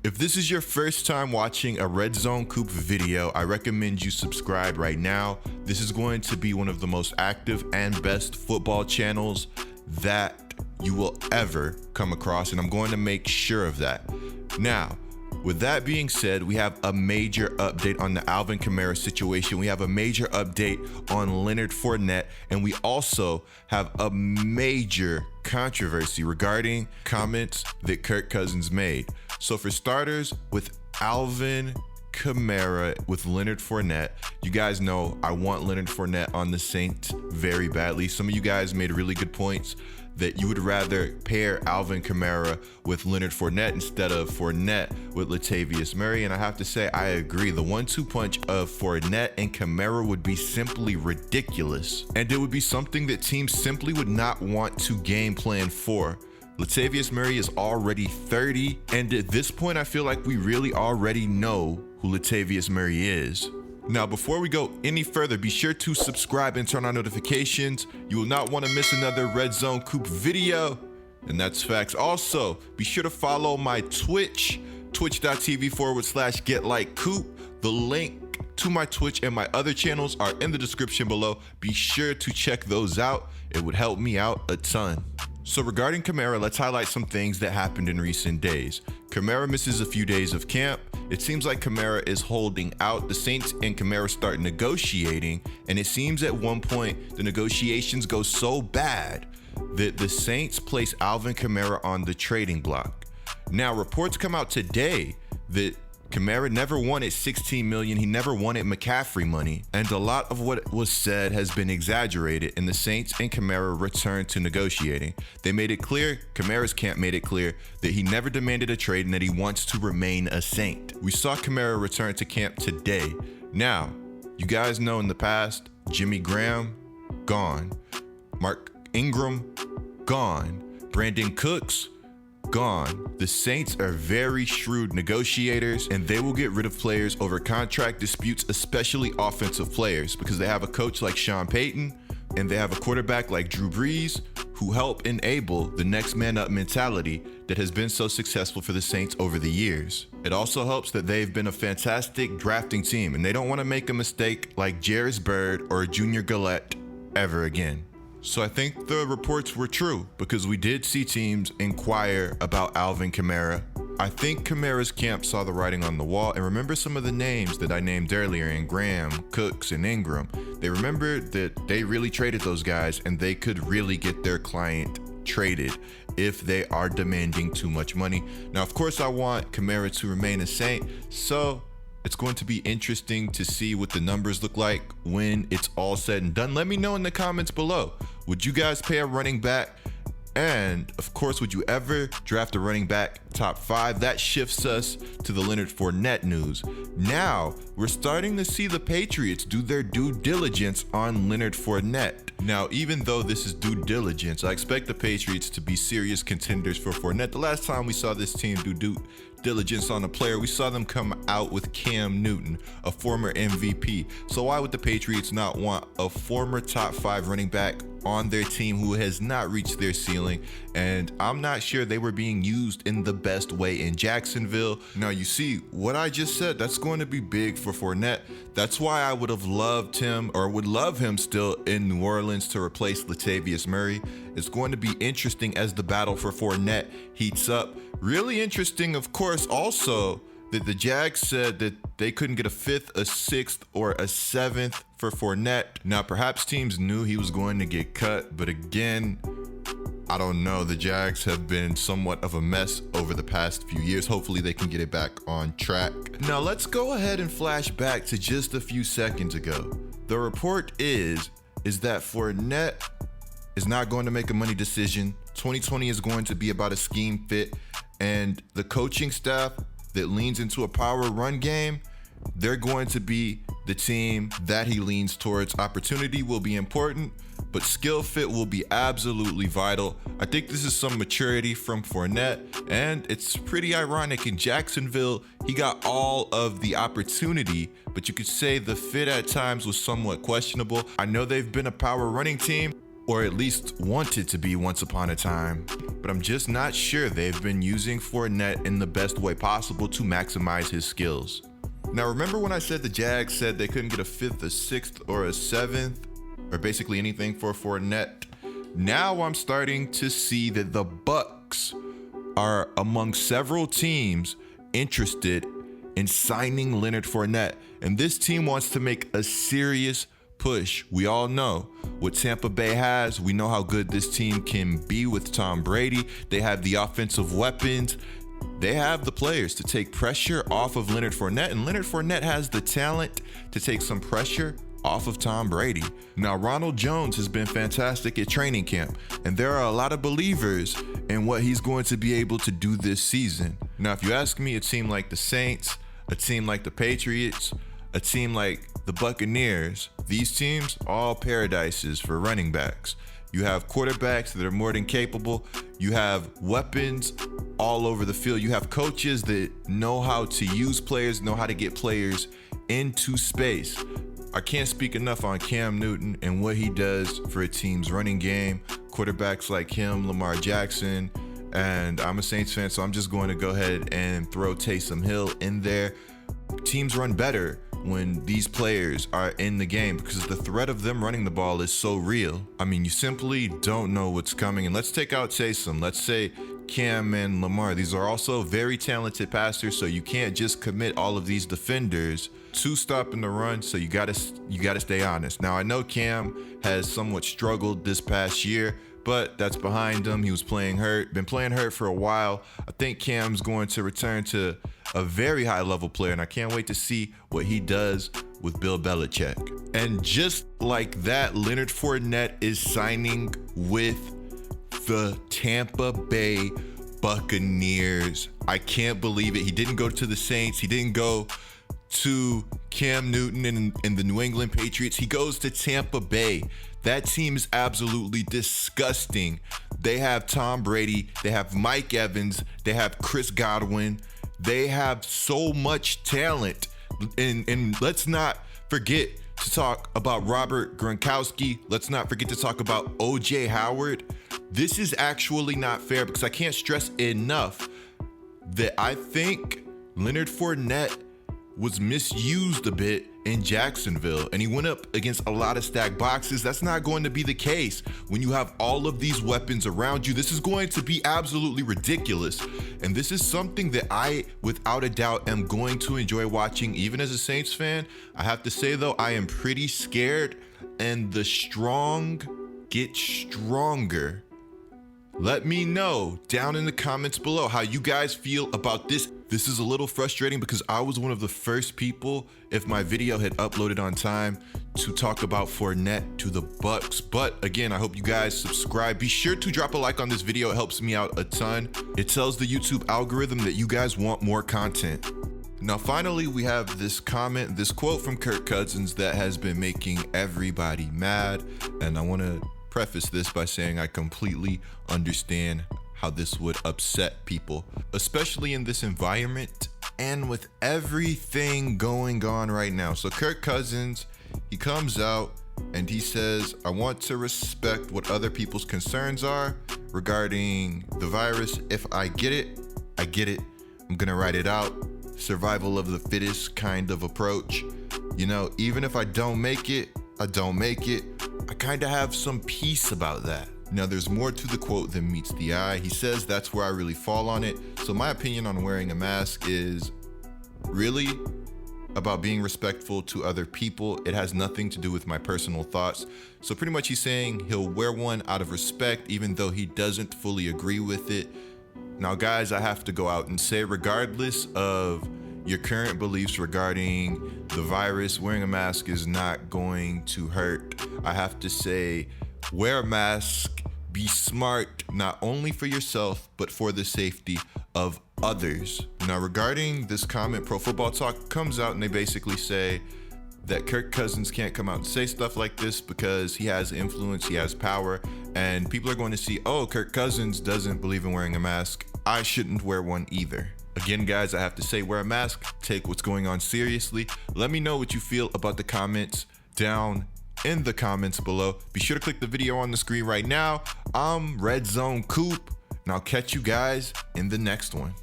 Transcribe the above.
If this is your first time watching a Red Zone Coop video, I recommend you subscribe right now. This is going to be one of the most active and best football channels that you will ever come across, and I'm going to make sure of that. Now, with that being said, we have a major update on the Alvin Kamara situation. We have a major update on Leonard Fournette, and we also have a major controversy regarding comments that Kirk Cousins made. So for starters, with Alvin Kamara, with Leonard Fournette, you guys know I want Leonard Fournette on the Saints very badly. Some of you guys made really good points that you would rather pair Alvin Kamara with Leonard Fournette instead of Fournette with Latavius Murray, and I have to say I agree. The 1-2 punch of Fournette and Kamara would be simply ridiculous, and it would be something that teams simply would not want to game plan for. Latavius Murray is already 30, and at this point I feel like we really already know who Latavius Murray is. Now, before we go any further, be sure to subscribe and turn on notifications. You will not want to miss another Red Zone Coop video, and that's facts. Also, be sure to follow my Twitch, twitch.tv/GetLikeCoop. The link to my Twitch and my other channels are in the description below. Be sure to check those out. It would help me out a ton. So regarding Kamara, let's highlight some things that happened in recent days. Kamara misses a few days of camp. It seems like Kamara is holding out. The Saints and Kamara start negotiating, and it seems at one point the negotiations go so bad that the Saints place Alvin Kamara on the trading block. Now, reports come out today that Kamara never wanted $16 million. He never wanted McCaffrey money. And a lot of what was said has been exaggerated, and the Saints and Kamara returned to negotiating. They made it clear, Kamara's camp made it clear, that he never demanded a trade and that he wants to remain a Saint. We saw Kamara return to camp today. Now, you guys know in the past, Jimmy Graham, gone. Mark Ingram, gone. Brandon Cooks, gone. The Saints are very shrewd negotiators, and they will get rid of players over contract disputes, especially offensive players, because they have a coach like Sean Payton and they have a quarterback like Drew Brees who help enable the next man up mentality that has been so successful for the Saints over the years. It also helps that they've been a fantastic drafting team, and they don't want to make a mistake like Jairus Byrd or Junior Gillette ever again. So I think the reports were true, because we did see teams inquire about Alvin Kamara. I think Kamara's camp saw the writing on the wall, and remember some of the names that I named earlier in Graham, Cooks, and Ingram. They remembered that they really traded those guys, and they could really get their client traded if they are demanding too much money. Now, of course, I want Kamara to remain a Saint, so it's going to be interesting to see what the numbers look like when it's all said and done. Let me know in the comments below. Would you guys pay a running back? And of course, would you ever draft a running back top 5? That shifts us to the Leonard Fournette news. Now, we're starting to see the Patriots do their due diligence on Leonard Fournette. Now, even though this is due diligence, I expect the Patriots to be serious contenders for Fournette. The last time we saw this team do due diligence on a player, we saw them come out with Cam Newton, a former MVP. So why would the Patriots not want a former top 5 running back on their team who has not reached their ceiling? And I'm not sure they were being used in the best way in Jacksonville. Now, you see what I just said, that's going to be big for Fournette. That's why I would have loved him, or would love him still in New Orleans to replace Latavius Murray. It's going to be interesting as the battle for Fournette heats up. Really interesting, of course, also that the Jags said that they couldn't get a 5th, a 6th, or a 7th for Fournette. Now, perhaps teams knew he was going to get cut, but again, I don't know. The Jags have been somewhat of a mess over the past few years. Hopefully they can get it back on track. Now, let's go ahead and flash back to just a few seconds ago. The report is that Fournette is not going to make a money decision. 2020 is going to be about a scheme fit, and the coaching staff that leans into a power run game, they're going to be the team that he leans towards. Opportunity will be important, but skill fit will be absolutely vital. I think this is some maturity from Fournette, and it's pretty ironic. In Jacksonville, he got all of the opportunity, but you could say the fit at times was somewhat questionable. I know they've been a power running team, or at least wanted to be once upon a time. But I'm just not sure they've been using Fournette in the best way possible to maximize his skills. Now, remember when I said the Jags said they couldn't get a 5th, a 6th, or a 7th, or basically anything for Fournette? Now I'm starting to see that the Bucs are among several teams interested in signing Leonard Fournette, and this team wants to make a serious push. We all know what Tampa Bay has. We know how good this team can be with Tom Brady. They have the offensive weapons. They have the players to take pressure off of Leonard Fournette, and Leonard Fournette has the talent to take some pressure off of Tom Brady. Now, Ronald Jones has been fantastic at training camp, and there are a lot of believers in what he's going to be able to do this season. Now, if you ask me, it seemed like the Saints, a team like the Patriots, a team like the Buccaneers, these teams, all paradises for running backs. You have quarterbacks that are more than capable. You have weapons all over the field. You have coaches that know how to use players, know how to get players into space. I can't speak enough on Cam Newton and what he does for a team's running game. Quarterbacks like him, Lamar Jackson, and I'm a Saints fan, so I'm just going to go ahead and throw Taysom Hill in there. Teams run better when these players are in the game because the threat of them running the ball is so real. I mean, you simply don't know what's coming. And let's take out Taysom. Let's say Cam and Lamar. These are also very talented passers, so you can't just commit all of these defenders to stopping the run. So you gotta stay honest. Now, I know Cam has somewhat struggled this past year, but that's behind him. He was been playing hurt for a while. I think Cam's going to return to a very high level player, and I can't wait to see what he does with Bill Belichick. And just like that, Leonard Fournette is signing with the Tampa Bay Buccaneers. I can't believe it. He didn't go to the Saints. He didn't go to Cam Newton and the New England Patriots. He goes to Tampa Bay. That team is absolutely disgusting. They have Tom Brady. They have Mike Evans. They have Chris Godwin. They have so much talent. And let's not forget to talk about Robert Gronkowski. Let's not forget to talk about O.J. Howard. This is actually not fair because I can't stress enough that I think Leonard Fournette was misused a bit in Jacksonville, and he went up against a lot of stacked boxes. That's not going to be the case when you have all of these weapons around you. This is going to be absolutely ridiculous, and this is something that I, without a doubt, am going to enjoy watching. Even as a Saints fan, I have to say though, I am pretty scared, and the strong get stronger. Let me know down in the comments below how you guys feel about this. This is a little frustrating because I was one of the first people, if my video had uploaded on time, to talk about Fournette to the Bucs. But again, I hope you guys subscribe. Be sure to drop a like on this video. It helps me out a ton. It tells the YouTube algorithm that you guys want more content. Now, finally, we have this comment, this quote from Kirk Cousins that has been making everybody mad. And I want to preface this by saying I completely understand how this would upset people, especially in this environment and with everything going on right now. So Kirk Cousins, he comes out and he says, I want to respect what other people's concerns are regarding the virus. If I get it, I get it. I'm gonna write it out. Survival of the fittest kind of approach. You know, even if I don't make it, I don't make it. I kind of have some peace about that. Now, there's more to the quote than meets the eye. He says that's where I really fall on it. So my opinion on wearing a mask is really about being respectful to other people. It has nothing to do with my personal thoughts. So pretty much he's saying he'll wear one out of respect, even though he doesn't fully agree with it. Now, guys, I have to go out and say, regardless of your current beliefs regarding the virus, wearing a mask is not going to hurt. I have to say, wear a mask, be smart, not only for yourself, but for the safety of others. Now, regarding this comment, Pro Football Talk comes out and they basically say that Kirk Cousins can't come out and say stuff like this because he has influence, he has power, and people are going to see, oh, Kirk Cousins doesn't believe in wearing a mask. I shouldn't wear one either. Again, guys, I have to say, wear a mask, take what's going on seriously. Let me know what you feel about the comments down in the comments below. Be sure to click the video on the screen right now. I'm Red Zone Coop, and I'll catch you guys in the next one.